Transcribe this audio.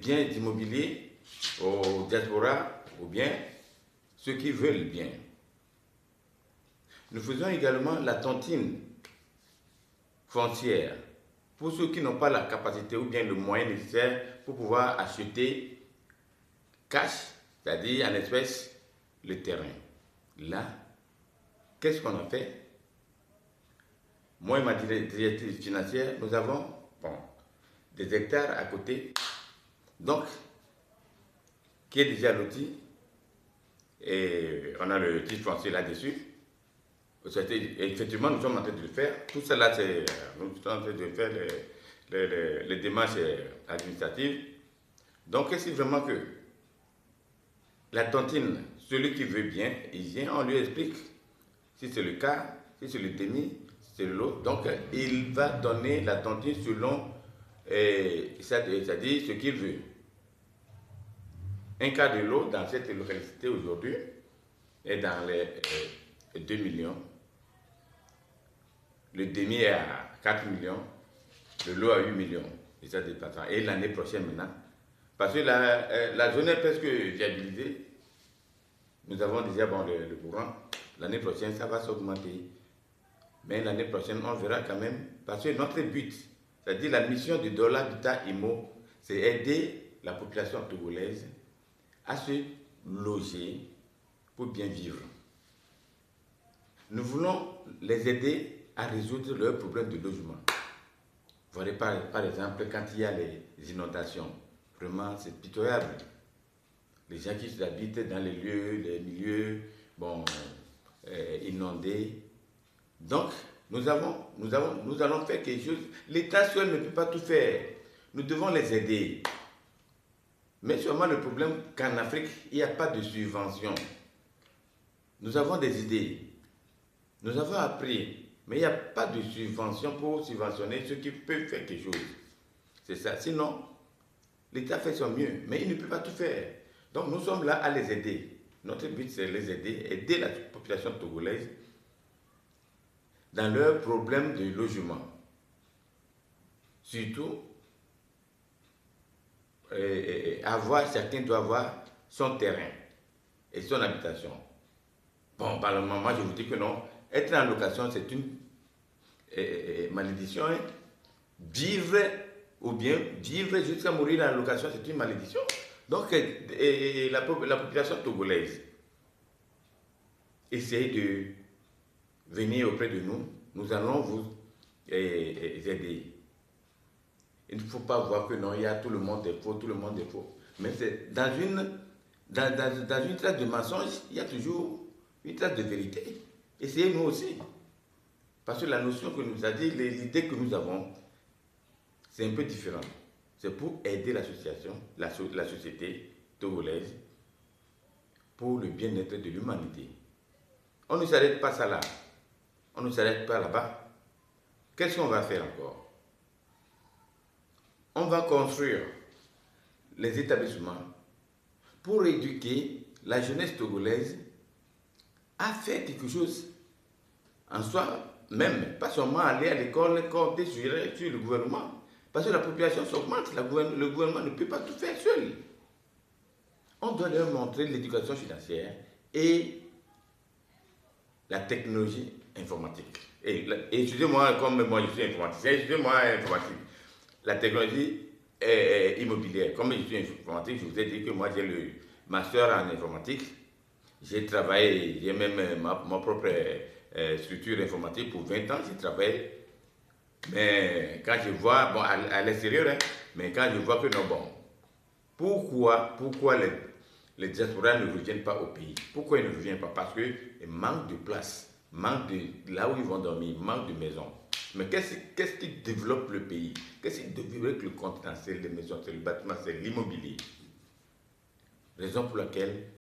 biens immobiliers aux diaspora ou bien ceux qui veulent bien. Nous faisons également la tontine foncière pour ceux qui n'ont pas la capacité ou bien le moyen nécessaire pour pouvoir acheter cash, c'est-à-dire en espèces, le terrain. Là, qu'est-ce qu'on a fait? Moi et ma directrice financière, nous avons des hectares à côté, donc, qui est déjà loti, et on a le titre foncier là-dessus. Effectivement, nous sommes en train de le faire. Tout cela, nous sommes en train de faire les démarches administratives. Donc, c'est vraiment que la tontine, celui qui veut bien, il vient, on lui explique. Si c'est le cas, si c'est le demi, si c'est l'autre. Donc, il va donner la tontine selon, c'est-à-dire ce qu'il veut. Un cas de l'eau dans cette localité aujourd'hui est dans les 2 millions. Le demi est à 4 millions. Le lot à 8 millions. Et l'année prochaine maintenant. Parce que la zone est presque viabilisée. Nous avons déjà le courant. L'année prochaine, ça va s'augmenter. Mais l'année prochaine, on verra quand même. Parce que notre but, c'est-à-dire la mission du dollar d'État IMO, c'est aider la population togolaise à se loger pour bien vivre. Nous voulons les aider à résoudre leurs problèmes de logement. Vous voyez par exemple, quand il y a les inondations, vraiment c'est pitoyable. Les gens qui habitent dans les milieux inondés. Donc, nous allons faire quelque chose. L'État seul ne peut pas tout faire. Nous devons les aider. Mais seulement le problème qu'en Afrique, il n'y a pas de subvention. Nous avons des idées. Nous avons appris. Mais il n'y a pas de subvention pour subventionner ceux qui peuvent faire quelque chose. C'est ça. Sinon, l'État fait son mieux. Mais il ne peut pas tout faire. Donc nous sommes là à les aider. Notre but, c'est les aider la population togolaise dans leurs problèmes de logement. Surtout, chacun doit avoir son terrain et son habitation. Bon, par le moment, je vous dis que non. Être en location, c'est une malédiction. Hein. Vivre jusqu'à mourir en location, c'est une malédiction. Donc, la population togolaise essaye de venir auprès de nous. Nous allons vous aider. Il ne faut pas voir que non, il y a tout le monde est faux, tout le monde est faux. Mais c'est dans une trace de mensonge, il y a toujours une trace de vérité. Essayez nous aussi. Parce que la notion que nous a dit, l'idée que nous avons, c'est un peu différent. C'est pour aider l'association, la société togolaise, pour le bien-être de l'humanité. On ne s'arrête pas ça là. On ne s'arrête pas là-bas. Qu'est-ce qu'on va faire encore? On va construire les établissements pour éduquer la jeunesse togolaise à faire quelque chose en soi même, pas seulement aller à l'école, compter sur le gouvernement. Parce que la population s'augmente, le gouvernement ne peut pas tout faire seul. On doit leur montrer l'éducation financière et la technologie informatique. Et excusez-moi, comme moi je suis informaticien, excusez-moi informatique. La technologie immobilière. Comme je suis informatique, je vous ai dit que moi j'ai le master en informatique. J'ai travaillé, j'ai même ma propre structure informatique pour 20 ans, j'ai travaillé. Mais quand je vois, bon, à l'extérieur, hein, mais quand je vois que non, bon, pourquoi les diasporas ne reviennent pas au pays? Pourquoi ils ne reviennent pas? Parce qu'il manque de place, manque de là où ils vont dormir, manque de maison. Mais qu'est-ce qui développe le pays? Qu'est-ce qui développe le continent? C'est les maisons, c'est le bâtiment, c'est l'immobilier. Raison pour laquelle